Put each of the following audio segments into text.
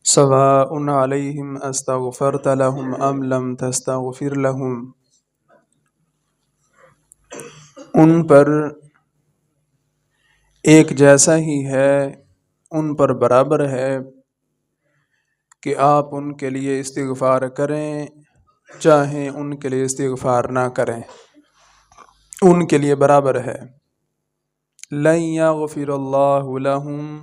سواء علیہم استغفرت لہم ام لم تستغفر لہم، ان پر ایک جیسا ہی ہے، ان پر برابر ہے کہ آپ ان کے لیے استغفار کریں چاہیں ان کے لیے استغفار نہ کریں، ان کے لیے برابر ہے۔ لن یغفر اللہ لہم،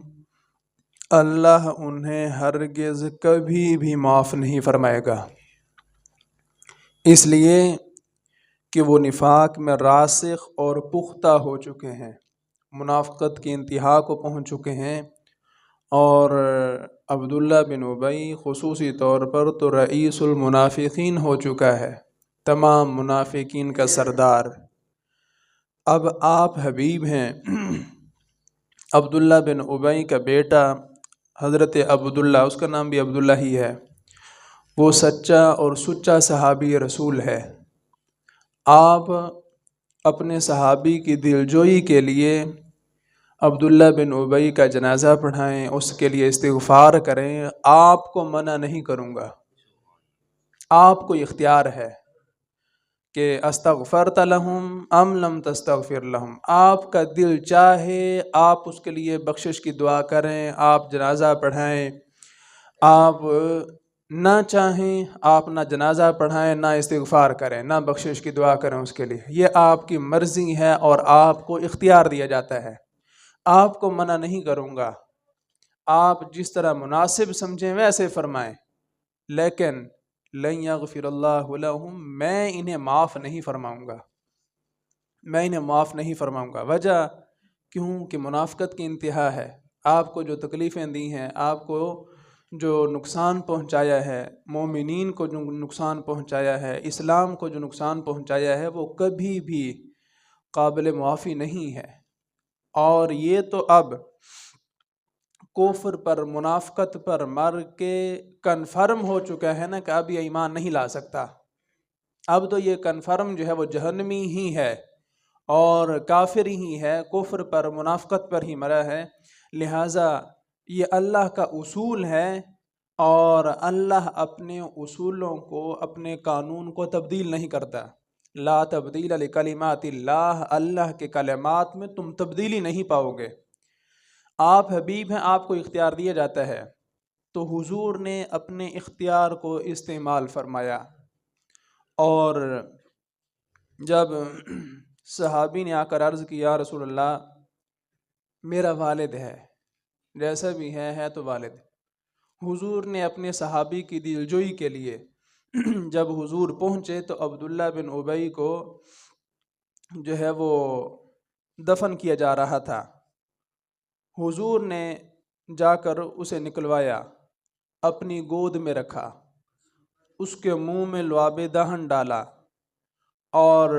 اللہ انہیں ہرگز کبھی بھی معاف نہیں فرمائے گا، اس لیے کہ وہ نفاق میں راسخ اور پختہ ہو چکے ہیں، منافقت کی انتہا کو پہنچ چکے ہیں، اور عبداللہ بن ابی خصوصی طور پر تو رئیس المنافقین ہو چکا ہے، تمام منافقین کا سردار۔ اب آپ حبیب ہیں، عبداللہ بن ابی کا بیٹا حضرت عبداللہ، اس کا نام بھی عبداللہ ہی ہے، وہ سچا اور سچا صحابی رسول ہے۔ آپ اپنے صحابی کی دلجوئی کے لیے عبداللہ بن ابی کا جنازہ پڑھائیں، اس کے لیے استغفار کریں، آپ کو منع نہیں کروں گا، آپ کو اختیار ہے کہ استغفرت لہم ام لم تستغفر لہم، آپ کا دل چاہے آپ اس کے لیے بخشش کی دعا کریں، آپ جنازہ پڑھائیں، آپ نہ چاہیں آپ نہ جنازہ پڑھائیں، نہ استغفار کریں، نہ بخشش کی دعا کریں اس کے لیے، یہ آپ کی مرضی ہے اور آپ کو اختیار دیا جاتا ہے، آپ کو منع نہیں کروں گا، آپ جس طرح مناسب سمجھیں ویسے فرمائیں، لیکن لن یغفر اللہ لہم، میں انہیں معاف نہیں فرماؤں گا، میں انہیں معاف نہیں فرماؤں گا۔ وجہ کیوں کہ منافقت کی انتہا ہے، آپ کو جو تکلیفیں دی ہیں، آپ کو جو نقصان پہنچایا ہے، مومنین کو جو نقصان پہنچایا ہے، اسلام کو جو نقصان پہنچایا ہے، وہ کبھی بھی قابل معافی نہیں ہے، اور یہ تو اب کفر پر منافقت پر مر کے کنفرم ہو چکا ہے نا کہ اب یہ ایمان نہیں لا سکتا، اب تو یہ کنفرم جو ہے وہ جہنمی ہی ہے اور کافر ہی ہے، کفر پر منافقت پر ہی مرا ہے، لہٰذا یہ اللہ کا اصول ہے، اور اللہ اپنے اصولوں کو، اپنے قانون کو تبدیل نہیں کرتا۔ لا تبدیل لکلمات اللہ، اللہ کے کلمات میں تم تبدیلی نہیں پاؤ گے، آپ حبیب ہیں، آپ کو اختیار دیا جاتا ہے، تو حضور نے اپنے اختیار کو استعمال فرمایا، اور جب صحابی نے آ کر عرض کی یا رسول اللہ میرا والد ہے، جیسا بھی ہے تو والد، حضور نے اپنے صحابی کی دلجوئی کے لیے جب حضور پہنچے تو عبداللہ بن ابی کو جو ہے وہ دفن کیا جا رہا تھا، حضور نے جا کر اسے نکلوایا، اپنی گود میں رکھا، اس کے منہ میں لعاب دہن ڈالا، اور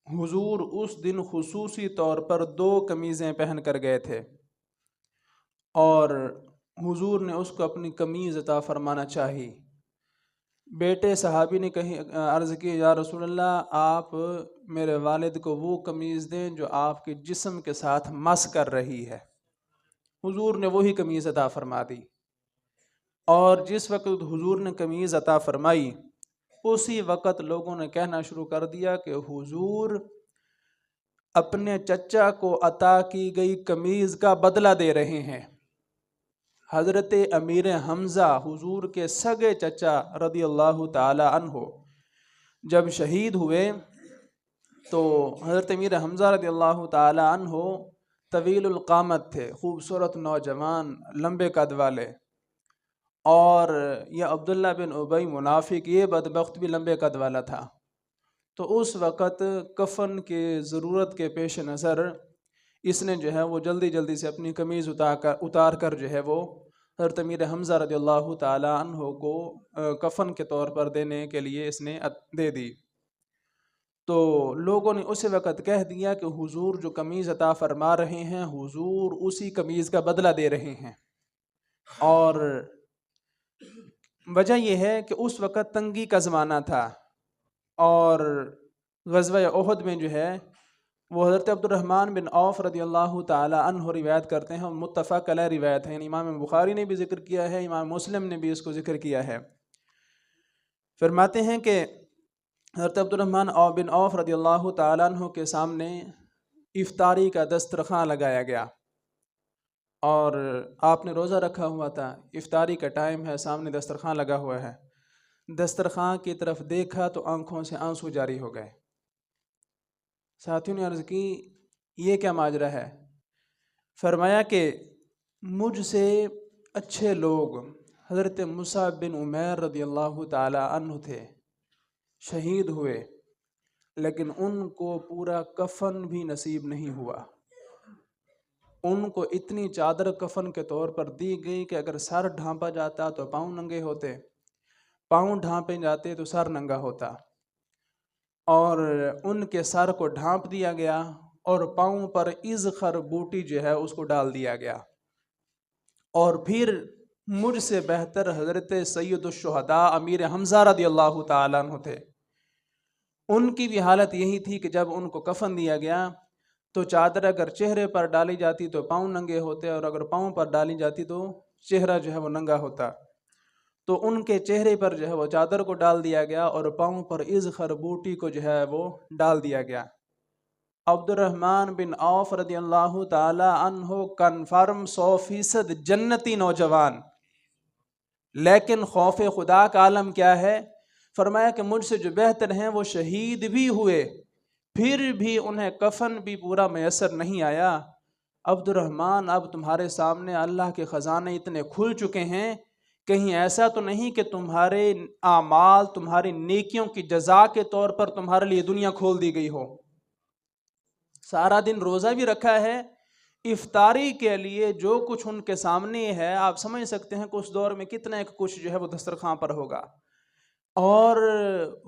حضور اس دن خصوصی طور پر 2 قمیضیں پہن کر گئے تھے، اور حضور نے اس کو اپنی قمیض عطا فرمانا چاہی۔ بیٹے صحابی نے عرض کی یا رسول اللہ آپ میرے والد کو وہ قمیض دیں جو آپ کے جسم کے ساتھ مس کر رہی ہے، حضور نے وہی قمیض عطا فرما دی، اور جس وقت حضور نے قمیض عطا فرمائی اسی وقت لوگوں نے کہنا شروع کر دیا کہ حضور اپنے چچا کو عطا کی گئی قمیض کا بدلہ دے رہے ہیں۔ حضرت امیر حمزہ حضور کے سگے چچا رضی اللہ تعالی عنہ جب شہید ہوئے تو حضرت امیر حمزہ رضی اللہ تعالی عنہ طویل القامت تھے، خوبصورت نوجوان، لمبے قد والے، اور یہ عبداللہ بن ابی منافق یہ بدبخت بھی لمبے قد والا تھا، تو اس وقت کفن کے ضرورت کے پیش نظر اس نے جو ہے وہ جلدی سے اپنی قمیض اتار کر جو ہے وہ حضرت امیر حمزہ رضی اللہ تعالی عنہ کو کفن کے طور پر دینے کے لیے اس نے دے دی، تو لوگوں نے اسی وقت کہہ دیا کہ حضور جو قمیض عطا فرما رہے ہیں حضور اسی قمیض کا بدلہ دے رہے ہیں، اور وجہ یہ ہے کہ اس وقت تنگی کا زمانہ تھا، اور غزوہ احد میں جو ہے وہ حضرت عبد الرحمن بن عوف رضی اللہ تعالی عنہ روایت کرتے ہیں، متفق علیہ روایت ہے، یعنی امام بخاری نے بھی ذکر کیا ہے، امام مسلم نے بھی اس کو ذکر کیا ہے۔ فرماتے ہیں کہ حضرت عبد الرحمن بن عوف رضی اللہ تعالیٰ عنہ کے سامنے افطاری کا دسترخوان لگایا گیا، اور آپ نے روزہ رکھا ہوا تھا، افطاری کا ٹائم ہے، سامنے دسترخوان لگا ہوا ہے۔ دسترخوان کی طرف دیکھا تو آنکھوں سے آنسو جاری ہو گئے۔ ساتھیوں نے عرض کی یہ کیا ماجرا ہے؟ فرمایا کہ مجھ سے اچھے لوگ حضرت مصعب بن عمیر رضی اللہ تعالی عنہ تھے، شہید ہوئے، لیکن ان کو پورا کفن بھی نصیب نہیں ہوا۔ ان کو اتنی چادر کفن کے طور پر دی گئی کہ اگر سر ڈھانپا جاتا تو پاؤں ننگے ہوتے، پاؤں ڈھانپے جاتے تو سر ننگا ہوتا، اور ان کے سر کو ڈھانپ دیا گیا اور پاؤں پر اذخر بوٹی جو ہے اس کو ڈال دیا گیا۔ اور پھر مجھ سے بہتر حضرت سید الشہداء امیر حمزہ رضی اللہ تعالیٰ عنہ تھے، ان کی بھی حالت یہی تھی کہ جب ان کو کفن دیا گیا تو چادر اگر چہرے پر ڈالی جاتی تو پاؤں ننگے ہوتے، اور اگر پاؤں پر ڈالی جاتی تو چہرہ جو ہے وہ ننگا ہوتا۔ تو ان کے چہرے پر جو ہے وہ چادر کو ڈال دیا گیا اور پاؤں پر اذخر بوٹی کو جو ہے وہ ڈال دیا گیا۔ عبد الرحمن بن عوف رضی اللہ تعالی عنہ کنفرم 100% جنتی نوجوان، لیکن خوف خدا کا عالم کیا ہے؟ فرمایا کہ مجھ سے جو بہتر ہیں وہ شہید بھی ہوئے، پھر بھی انہیں کفن بھی پورا میسر نہیں آیا۔ عبد الرحمن اب تمہارے سامنے اللہ کے خزانے اتنے کھل چکے ہیں، کہیں ایسا تو نہیں کہ تمہارے اعمال، تمہاری نیکیوں کی جزا کے طور پر تمہارے لیے دنیا کھول دی گئی ہو؟ سارا دن روزہ بھی رکھا ہے، افطاری کے لیے جو کچھ ان کے سامنے ہے آپ سمجھ سکتے ہیں کہ اس دور میں کتنا ایک کچھ جو ہے وہ دسترخوان پر ہوگا، اور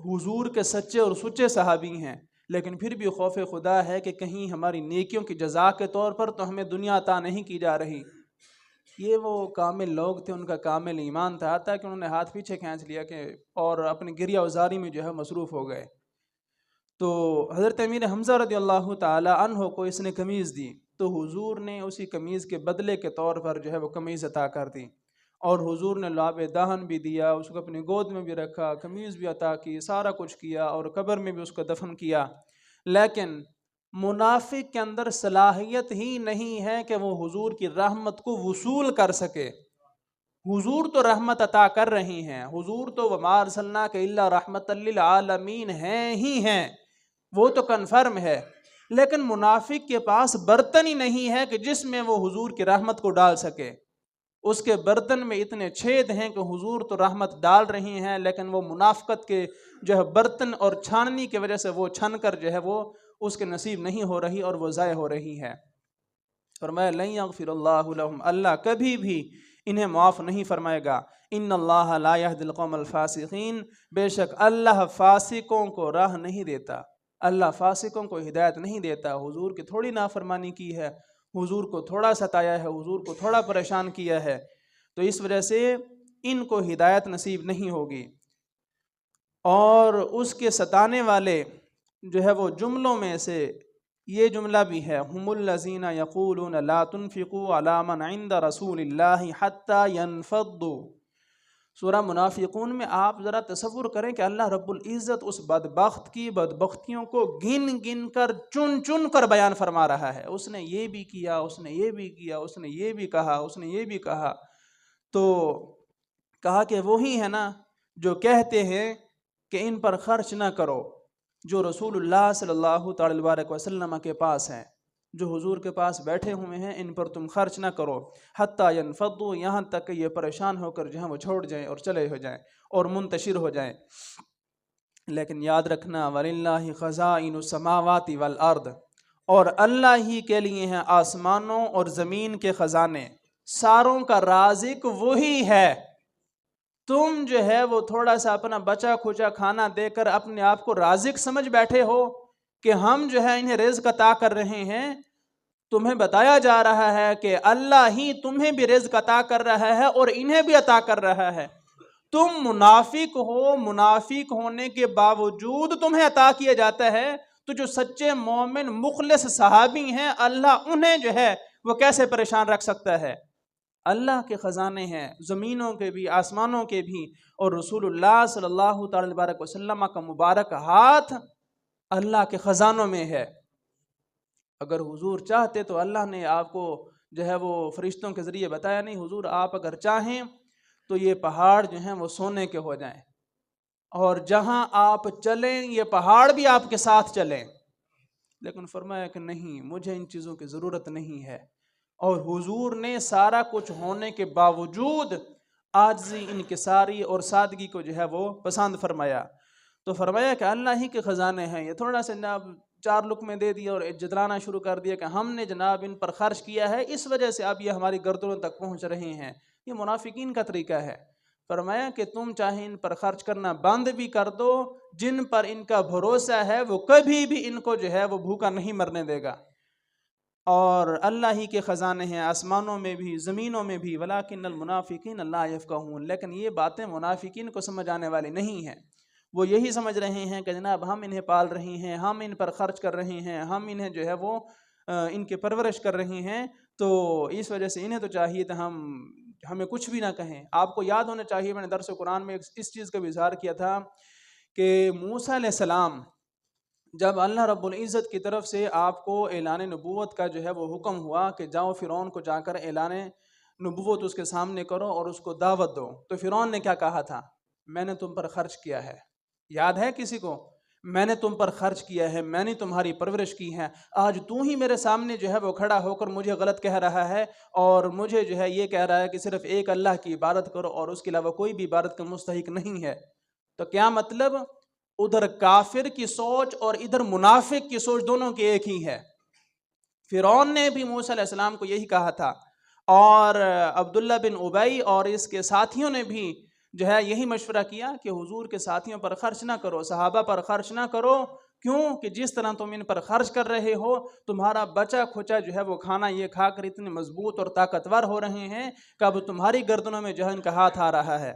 حضور کے سچے اور سچے صحابی ہیں، لیکن پھر بھی خوف خدا ہے کہ کہیں ہماری نیکیوں کی جزا کے طور پر تو ہمیں دنیا عطا نہیں کی جا رہی۔ یہ وہ کامل لوگ تھے، ان کا کامل ایمان تھا، حتیٰ کہ انہوں نے ہاتھ پیچھے کھینچ لیا کہ اور اپنی گریہ وزاری میں جو ہے مصروف ہو گئے۔ تو حضرت امیر حمزہ رضی اللہ تعالی عنہ کو اس نے قمیض دی، تو حضور نے اسی قمیض کے بدلے کے طور پر جو ہے وہ قمیض عطا کر دی، اور حضور نے لعاب دہن بھی دیا، اس کو اپنی گود میں بھی رکھا، قمیض بھی عطا کی، سارا کچھ کیا، اور قبر میں بھی اس کو دفن کیا۔ لیکن منافق کے اندر صلاحیت ہی نہیں ہے کہ وہ حضور کی رحمت کو وصول کر سکے۔ حضور تو رحمت عطا کر رہی ہیں، حضور تو وَمَا أَرْسَلْنَاكَ إِلَّا رَحْمَةً لِّلْعَالَمِينَ ہیں ہی ہیں، وہ تو کنفرم ہے، لیکن منافق کے پاس برتن ہی نہیں ہے کہ جس میں وہ حضور کی رحمت کو ڈال سکے۔ اس کے برتن میں اتنے چھید ہیں کہ حضور تو رحمت ڈال رہی ہیں، لیکن وہ منافقت کے جو ہے برتن اور چھاننی کی وجہ سے وہ چھن کر جو ہے وہ اس کے نصیب نہیں ہو رہی اور وہ ضائع ہو رہی ہے۔ فرمایا لن یغفر اللہ لہم، اللہ کبھی بھی انہیں معاف نہیں فرمائے گا۔ ان اللہ لا یہدی القوم الفاسقین، بے شک اللہ فاسقوں کو راہ نہیں دیتا، اللہ فاسقوں کو ہدایت نہیں دیتا۔ حضور کی تھوڑی نافرمانی کی ہے، حضور کو تھوڑا ستایا ہے، حضور کو تھوڑا پریشان کیا ہے، تو اس وجہ سے ان کو ہدایت نصیب نہیں ہوگی۔ اور اس کے ستانے والے جو ہے وہ جملوں میں سے یہ جملہ بھی ہے، ہم الذین یقولون لا تنفقوا علی من عند رسول اللہ حتی ینفضوا۔ سورہ منافقون میں آپ ذرا تصور کریں کہ اللہ رب العزت اس بدبخت کی بدبختیوں کو گن گن کر چن چن کر بیان فرما رہا ہے۔ اس نے یہ بھی کیا، اس نے یہ بھی کیا، اس نے یہ بھی کہا، اس نے یہ بھی کہا۔ تو کہا کہ وہی ہے نا جو کہتے ہیں کہ ان پر خرچ نہ کرو، جو رسول اللہ صلی اللہ تعالی وسلم کے پاس ہیں، جو حضور کے پاس بیٹھے ہوئے ہیں، ان پر تم خرچ نہ کرو، حتیٰ ینفضوا، یہاں تک کہ یہ پریشان ہو کر جو ہے وہ چھوڑ جائیں اور چلے ہو جائیں اور منتشر ہو جائیں۔ لیکن یاد رکھنا وَلِلَّهِ خَزَائِنُ السَّمَاوَاتِ وَالْأَرْضِ، اور اللہ ہی کے لیے ہیں آسمانوں اور زمین کے خزانے، ساروں کا رازق وہی ہے۔ تم جو ہے وہ تھوڑا سا اپنا بچا کھچا کھانا دے کر اپنے آپ کو رازق سمجھ بیٹھے ہو کہ ہم جو ہے انہیں رزق عطا کر رہے ہیں۔ تمہیں بتایا جا رہا ہے کہ اللہ ہی تمہیں بھی رزق عطا کر رہا ہے اور انہیں بھی عطا کر رہا ہے۔ تم منافق ہو، منافق ہونے کے باوجود تمہیں عطا کیا جاتا ہے، تو جو سچے مومن مخلص صحابی ہیں اللہ انہیں جو ہے وہ کیسے پریشان رکھ سکتا ہے؟ اللہ کے خزانے ہیں، زمینوں کے بھی آسمانوں کے بھی، اور رسول اللہ صلی اللہ تعالی علیہ وسلم کا مبارک ہاتھ اللہ کے خزانوں میں ہے۔ اگر حضور چاہتے تو اللہ نے آپ کو جو ہے وہ فرشتوں کے ذریعے بتایا نہیں، حضور آپ اگر چاہیں تو یہ پہاڑ جو ہیں وہ سونے کے ہو جائیں، اور جہاں آپ چلیں یہ پہاڑ بھی آپ کے ساتھ چلیں، لیکن فرمایا کہ نہیں، مجھے ان چیزوں کی ضرورت نہیں ہے۔ اور حضور نے سارا کچھ ہونے کے باوجود عاجزی، انکساری اور سادگی کو جو ہے وہ پسند فرمایا۔ تو فرمایا کہ اللہ ہی کے خزانے ہیں، یہ تھوڑا سا جناب 4 لقمے دے دیا اور جتلانا شروع کر دیا کہ ہم نے جناب ان پر خرچ کیا ہے، اس وجہ سے اب یہ ہماری گردنوں تک پہنچ رہے ہیں۔ یہ منافقین کا طریقہ ہے۔ فرمایا کہ تم چاہے ان پر خرچ کرنا بند بھی کر دو، جن پر ان کا بھروسہ ہے وہ کبھی بھی ان کو جو ہے وہ بھوکا نہیں مرنے دے گا۔ اور اللہ ہی کے خزانے ہیں آسمانوں میں بھی زمینوں میں بھی، ولیکن المنافقین لا یفقہون، لیکن یہ باتیں منافقین کو سمجھ آنے والی نہیں ہیں۔ وہ یہی سمجھ رہے ہیں کہ جناب ہم انہیں پال رہے ہیں، ہم ان پر خرچ کر رہے ہیں، ہم انہیں جو ہے وہ ان کی پرورش کر رہے ہیں، تو اس وجہ سے انہیں تو چاہیے تو ہمیں کچھ بھی نہ کہیں۔ آپ کو یاد ہونا چاہیے، میں نے درس قرآن میں اس چیز کا بھی اظہار کیا تھا کہ موسیٰ علیہ السلام جب اللہ رب العزت کی طرف سے آپ کو اعلان نبوت کا جو ہے وہ حکم ہوا کہ جاؤ فرعون کو جا کر اعلان نبوت اس کے سامنے کرو اور اس کو دعوت دو، تو فرعون نے کیا کہا تھا؟ میں نے تم پر خرچ کیا ہے۔ یاد ہے کسی کو؟ میں نے تم پر خرچ کیا ہے، میں نے تمہاری پرورش کی ہے، آج تو ہی میرے سامنے جو ہے وہ کھڑا ہو کر مجھے غلط کہہ رہا ہے، اور مجھے جو ہے یہ کہہ رہا ہے کہ صرف ایک اللہ کی عبادت کرو اور اس کے علاوہ کوئی بھی عبادت کا مستحق نہیں ہے۔ تو کیا مطلب؟ ادھر کافر کی سوچ اور ادھر منافق کی سوچ دونوں کی ایک ہی ہے۔ فرعون نے بھی موسیٰ علیہ السلام کو یہی کہا تھا، اور عبداللہ بن ابی اور اس کے ساتھیوں نے بھی جو ہے یہی مشورہ کیا کہ حضور کے ساتھیوں پر خرچ نہ کرو، صحابہ پر خرچ نہ کرو، کیوں کہ جس طرح تم ان پر خرچ کر رہے ہو تمہارا بچا کھچا جو ہے وہ کھانا یہ کھا کر اتنے مضبوط اور طاقتور ہو رہے ہیں کہ اب تمہاری گردنوں میں جو ہے ان کا ہاتھ آ رہا ہے۔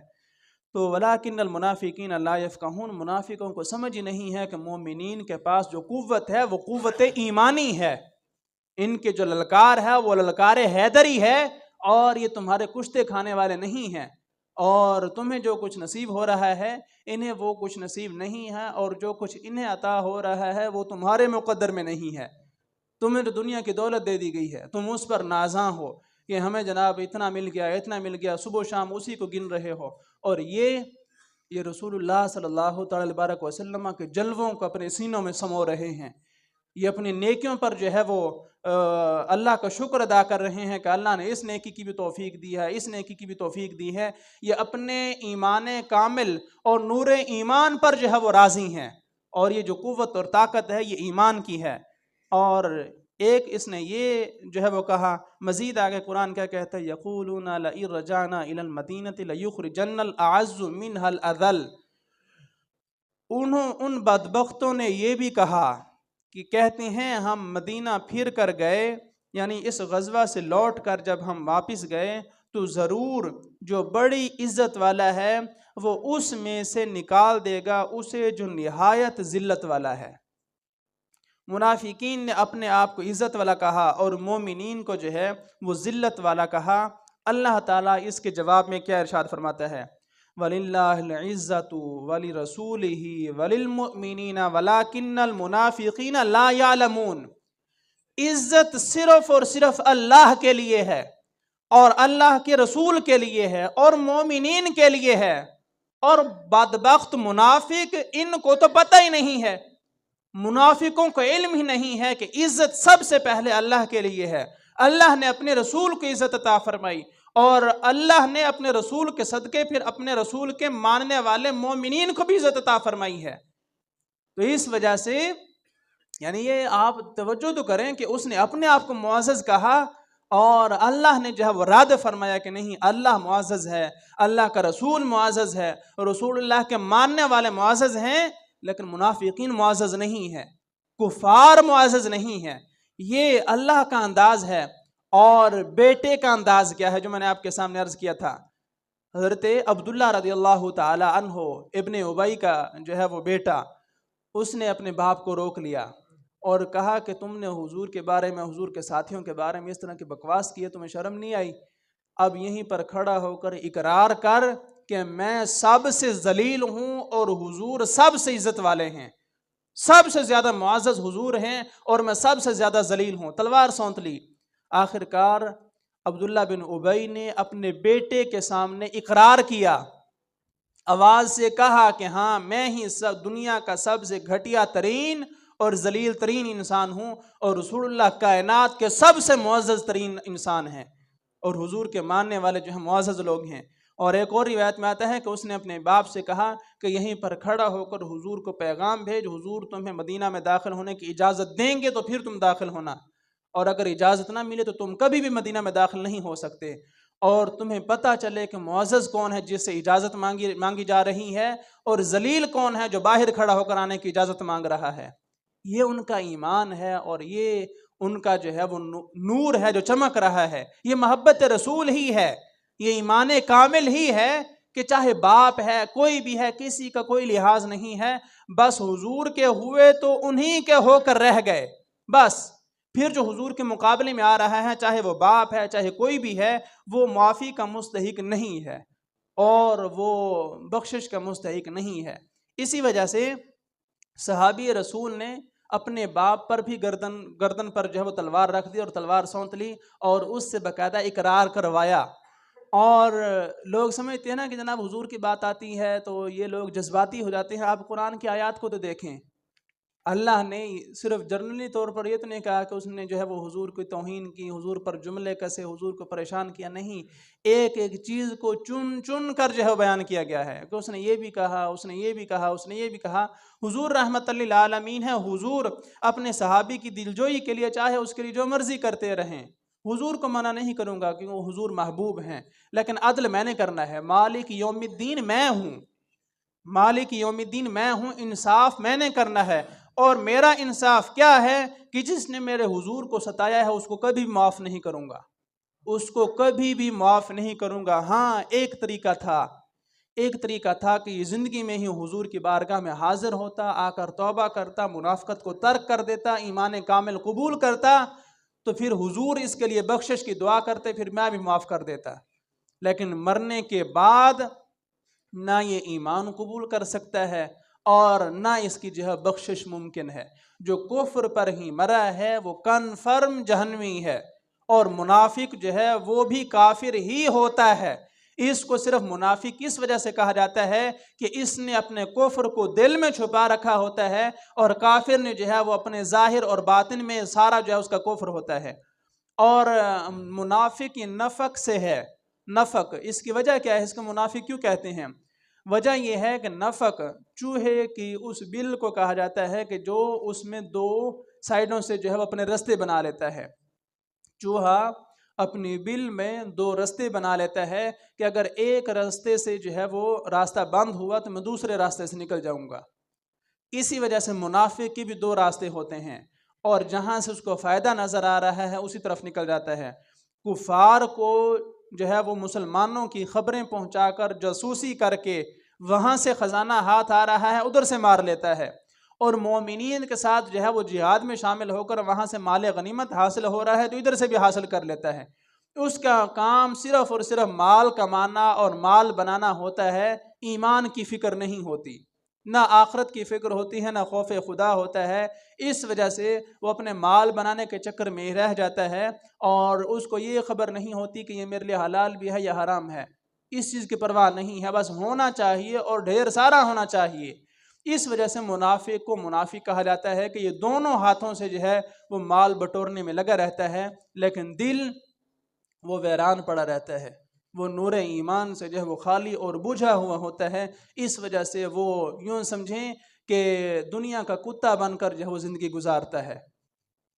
تو ولیکن المنافقین لا یفقہون، منافقوں کو سمجھ ہی نہیں ہے کہ مومنین کے پاس جو قوت ہے وہ قوت ایمانی ہے، ان کے جو للکار ہے وہ للکار حیدری ہے، اور یہ تمہارے کشتے کھانے والے نہیں ہیں، اور تمہیں جو کچھ نصیب ہو رہا ہے انہیں وہ کچھ نصیب نہیں ہے، اور جو کچھ انہیں عطا ہو رہا ہے وہ تمہارے مقدر میں نہیں ہے۔ تمہیں تو دنیا کی دولت دے دی گئی ہے، تم اس پر نازاں ہو کہ ہمیں جناب اتنا مل گیا اتنا مل گیا، صبح و شام اسی کو گن رہے ہو، اور یہ رسول اللہ صلی اللہ تعالی علیہ وسلم کے جلووں کو اپنے سینوں میں سمو رہے ہیں، یہ اپنی نیکیوں پر جو ہے وہ اللہ کا شکر ادا کر رہے ہیں کہ اللہ نے اس نیکی کی بھی توفیق دی ہے، اس نیکی کی بھی توفیق دی ہے، یہ اپنے ایمان کامل اور نور ایمان پر جو ہے وہ راضی ہیں، اور یہ جو قوت اور طاقت ہے یہ ایمان کی ہے۔ اور ایک اس نے یہ جو ہے وہ کہا، مزید آگے قرآن کیا کہتا ہے، یقولون لئن رجعنا الی المدینۃ لیخرجن الاعز منها الاذل، ان بدبختوں نے یہ بھی کہا کہ کہتے ہیں ہم مدینہ پھر کر گئے، یعنی اس غزوہ سے لوٹ کر جب ہم واپس گئے تو ضرور جو بڑی عزت والا ہے وہ اس میں سے نکال دے گا اسے جو نہایت ذلت والا ہے۔ منافقین نے اپنے آپ کو عزت والا کہا اور مومنین کو جو ہے وہ ذلت والا کہا۔ اللہ تعالیٰ اس کے جواب میں کیا ارشاد فرماتا ہے، وَلِلَّهِ الْعِزَّةُ وَلِرَسُولِهِ وَلِلْمُؤْمِنِينَ وَلَكِنَّ الْمُنَافِقِينَ لَا يَعْلَمُونَ، عزت صرف اور صرف اللہ کے لیے ہے، اور اللہ کے رسول کے لیے ہے، اور مومنین کے لیے ہے، اور بدبخت منافق ان کو تو پتہ ہی نہیں ہے، منافقوں کو علم ہی نہیں ہے کہ عزت سب سے پہلے اللہ کے لیے ہے۔ اللہ نے اپنے رسول کو عزت عطا فرمائی، اور اللہ نے اپنے رسول کے صدقے پھر اپنے رسول کے ماننے والے مومنین کو بھی عزت عطا فرمائی ہے۔ تو اس وجہ سے یعنی یہ آپ توجہ تو کریں کہ اس نے اپنے آپ کو معزز کہا، اور اللہ نے جو ہے وہ رد فرمایا کہ نہیں، اللہ معزز ہے، اللہ کا رسول معزز ہے، رسول اللہ کے ماننے والے معزز ہیں، لیکن منافقین معزز نہیں ہے، کفار معزز نہیں ہے۔ یہ اللہ کا انداز ہے۔ اور بیٹے کا انداز کیا ہے جو میں نے آپ کے سامنے عرض کیا تھا، حضرت عبداللہ رضی اللہ تعالی عنہ ابن ابی کا جو ہے وہ بیٹا، اس نے اپنے باپ کو روک لیا اور کہا کہ تم نے حضور کے بارے میں، حضور کے ساتھیوں کے بارے میں اس طرح کی بکواس کی ہے، تمہیں شرم نہیں آئی؟ اب یہیں پر کھڑا ہو کر اقرار کر کہ میں سب سے ذلیل ہوں اور حضور سب سے عزت والے ہیں، سب سے زیادہ معزز حضور ہیں اور میں سب سے زیادہ ذلیل ہوں، تلوار سونت لی۔ آخر کار عبداللہ بن ابی نے اپنے بیٹے کے سامنے اقرار کیا، آواز سے کہا کہ ہاں میں ہی دنیا کا سب سے گھٹیا ترین اور ذلیل ترین انسان ہوں، اور رسول اللہ کائنات کے سب سے معزز ترین انسان ہیں، اور حضور کے ماننے والے جو ہیں معزز لوگ ہیں۔ اور ایک اور روایت میں آتا ہے کہ اس نے اپنے باپ سے کہا کہ یہیں پر کھڑا ہو کر حضور کو پیغام بھیج، حضور تمہیں مدینہ میں داخل ہونے کی اجازت دیں گے تو پھر تم داخل ہونا، اور اگر اجازت نہ ملے تو تم کبھی بھی مدینہ میں داخل نہیں ہو سکتے، اور تمہیں پتہ چلے کہ معزز کون ہے جس سے اجازت مانگی جا رہی ہے، اور ذلیل کون ہے جو باہر کھڑا ہو کر آنے کی اجازت مانگ رہا ہے۔ یہ ان کا ایمان ہے، اور یہ ان کا جو ہے وہ نور ہے جو چمک رہا ہے، یہ محبت رسول ہی ہے، یہ ایمان کامل ہی ہے کہ چاہے باپ ہے، کوئی بھی ہے، کسی کا کوئی لحاظ نہیں ہے، بس حضور کے ہوئے تو انہی کے ہو کر رہ گئے، بس پھر جو حضور کے مقابلے میں آ رہا ہے، چاہے وہ باپ ہے چاہے کوئی بھی ہے، وہ معافی کا مستحق نہیں ہے اور وہ بخشش کا مستحق نہیں ہے۔ اسی وجہ سے صحابی رسول نے اپنے باپ پر بھی گردن پر جو ہے وہ تلوار رکھ دی اور تلوار سونت لی، اور اس سے باقاعدہ اقرار کروایا۔ اور لوگ سمجھتے ہیں نا کہ جناب حضور کی بات آتی ہے تو یہ لوگ جذباتی ہو جاتے ہیں۔ آپ قرآن کی آیات کو تو دیکھیں، اللہ نے صرف جنرلی طور پر یہ تو نہیں کہا کہ اس نے جو ہے وہ حضور کی توہین کی، حضور پر جملے کسے، حضور کو پریشان کیا، نہیں، ایک ایک چیز کو چن چن کر جو ہے بیان کیا گیا ہے کہ اس نے یہ بھی کہا، اس نے یہ بھی کہا، اس نے یہ بھی کہا۔ حضور رحمت للعالمین ہے، حضور اپنے صحابی کی دلجوئی کے لیے چاہے اس کے لیے جو مرضی کرتے رہیں، حضور کو منع نہیں کروں گا کیونکہ وہ حضور محبوب ہیں، لیکن عدل میں نے کرنا ہے، مالک یوم الدین میں ہوں، مالک یوم الدین میں ہوں، انصاف میں نے کرنا ہے، اور میرا انصاف کیا ہے کہ جس نے میرے حضور کو ستایا ہے اس کو کبھی معاف نہیں کروں گا، اس کو کبھی بھی معاف نہیں کروں گا۔ ہاں ایک طریقہ تھا کہ یہ زندگی میں ہی حضور کی بارگاہ میں حاضر ہوتا، آ کر توبہ کرتا، منافقت کو ترک کر دیتا، ایمان کامل قبول کرتا، تو پھر حضور اس کے لیے بخشش کی دعا کرتے، پھر میں بھی معاف کر دیتا۔ لیکن مرنے کے بعد نہ یہ ایمان قبول کر سکتا ہے اور نہ اس کی جو ہے بخشش ممکن ہے۔ جو کفر پر ہی مرا ہے وہ کنفرم جہنمی ہے، اور منافق جو ہے وہ بھی کافر ہی ہوتا ہے۔ اس کو صرف منافق اس وجہ سے کہا جاتا ہے کہ اس نے اپنے کفر کو دل میں چھپا رکھا ہوتا ہے، اور کافر نے جو ہے وہ اپنے ظاہر اور باطن میں سارا جو ہے اس کا کفر ہوتا ہے۔ اور منافق نفق سے ہے، نفق اس کی وجہ کیا ہے، اس کو منافق کیوں کہتے ہیں؟ وجہ یہ ہے کہ نفق چوہے کی اس بل کو کہا جاتا ہے کہ جو اس میں دو سائیڈوں سے جو ہے وہ اپنے رستے بنا لیتا ہے۔ چوہا اپنی بل میں دو رستے بنا لیتا ہے کہ اگر ایک راستے سے جو ہے وہ راستہ بند ہوا تو میں دوسرے راستے سے نکل جاؤں گا۔ اسی وجہ سے منافق کی بھی دو راستے ہوتے ہیں، اور جہاں سے اس کو فائدہ نظر آ رہا ہے اسی طرف نکل جاتا ہے۔ کفار کو جو ہے وہ مسلمانوں کی خبریں پہنچا کر جاسوسی کر کے وہاں سے خزانہ ہاتھ آ رہا ہے ادھر سے مار لیتا ہے، اور مومنین کے ساتھ جو ہے وہ جہاد میں شامل ہو کر وہاں سے مال غنیمت حاصل ہو رہا ہے تو ادھر سے بھی حاصل کر لیتا ہے۔ اس کا کام صرف اور صرف مال کمانا اور مال بنانا ہوتا ہے، ایمان کی فکر نہیں ہوتی، نہ آخرت کی فکر ہوتی ہے، نہ خوف خدا ہوتا ہے۔ اس وجہ سے وہ اپنے مال بنانے کے چکر میں رہ جاتا ہے، اور اس کو یہ خبر نہیں ہوتی کہ یہ میرے لیے حلال بھی ہے یا حرام ہے، اس چیز کی پرواہ نہیں ہے، بس ہونا چاہیے اور ڈھیر سارا ہونا چاہیے۔ اس وجہ سے منافق کو منافق کہا جاتا ہے کہ یہ دونوں ہاتھوں سے جو ہے وہ مال بٹورنے میں لگا رہتا ہے، لیکن دل وہ ویران پڑا رہتا ہے، وہ نور ایمان سے جو ہے وہ خالی اور بجھا ہوا ہوتا ہے۔ اس وجہ سے وہ یوں سمجھیں کہ دنیا کا کتا بن کر جو ہے وہ زندگی گزارتا ہے،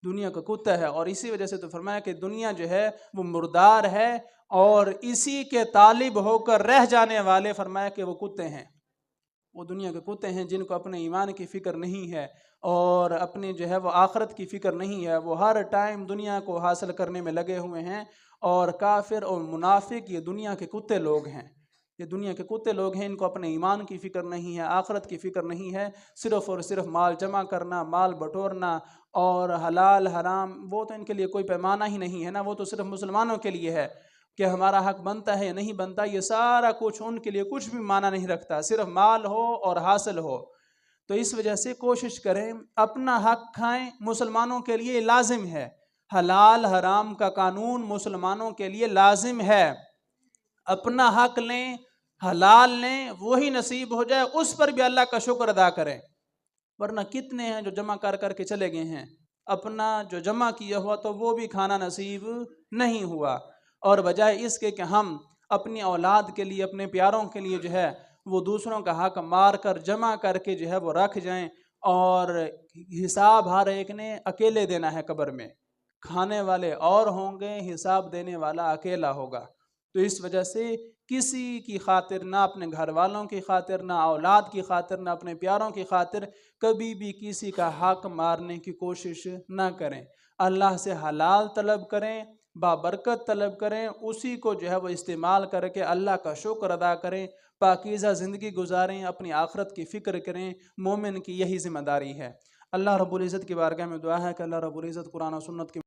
دنیا کا کتا ہے، اور اسی وجہ سے تو فرمایا کہ دنیا جو ہے وہ مردار ہے، اور اسی کے طالب ہو کر رہ جانے والے فرمایا کہ وہ کتے ہیں، وہ دنیا کے کتے ہیں جن کو اپنے ایمان کی فکر نہیں ہے اور اپنی جو ہے وہ آخرت کی فکر نہیں ہے، وہ ہر ٹائم دنیا کو حاصل کرنے میں لگے ہوئے ہیں، اور کافر اور منافق یہ دنیا کے کتے لوگ ہیں، یہ دنیا کے کتے لوگ ہیں، ان کو اپنے ایمان کی فکر نہیں ہے، آخرت کی فکر نہیں ہے، صرف اور صرف مال جمع کرنا، مال بٹورنا اور حلال حرام، وہ تو ان کے لیے کوئی پیمانہ ہی نہیں ہے نا، وہ تو صرف مسلمانوں کے لیے ہے کہ ہمارا حق بنتا ہے یا نہیں بنتا، یہ سارا کچھ ان کے لیے کچھ بھی معنی نہیں رکھتا، صرف مال ہو اور حاصل ہو۔ تو اس وجہ سے کوشش کریں اپنا حق کھائیں، مسلمانوں کے لیے لازم ہے، حلال حرام کا قانون مسلمانوں کے لیے لازم ہے، اپنا حق لیں، حلال لیں، وہی نصیب ہو جائے اس پر بھی اللہ کا شکر ادا کریں، ورنہ کتنے ہیں جو جمع کر کر کے چلے گئے ہیں، اپنا جو جمع کیا ہوا تو وہ بھی کھانا نصیب نہیں ہوا، اور بجائے اس کے کہ ہم اپنی اولاد کے لیے، اپنے پیاروں کے لیے جو ہے وہ دوسروں کا حق مار کر جمع کر کے جو ہے وہ رکھ جائیں، اور حساب ہر ایک نے اکیلے دینا ہے قبر میں، کھانے والے اور ہوں گے، حساب دینے والا اکیلا ہوگا۔ تو اس وجہ سے کسی کی خاطر، نہ اپنے گھر والوں کی خاطر، نہ اولاد کی خاطر، نہ اپنے پیاروں کی خاطر کبھی بھی کسی کا حق مارنے کی کوشش نہ کریں، اللہ سے حلال طلب کریں، بابرکت طلب کریں، اسی کو جو ہے وہ استعمال کر کے اللہ کا شکر ادا کریں، پاکیزہ زندگی گزاریں، اپنی آخرت کی فکر کریں، مومن کی یہی ذمہ داری ہے۔ اللہ رب العزت کی بارگاہ میں دعا ہے کہ اللہ رب العزت قرآن و سنت کی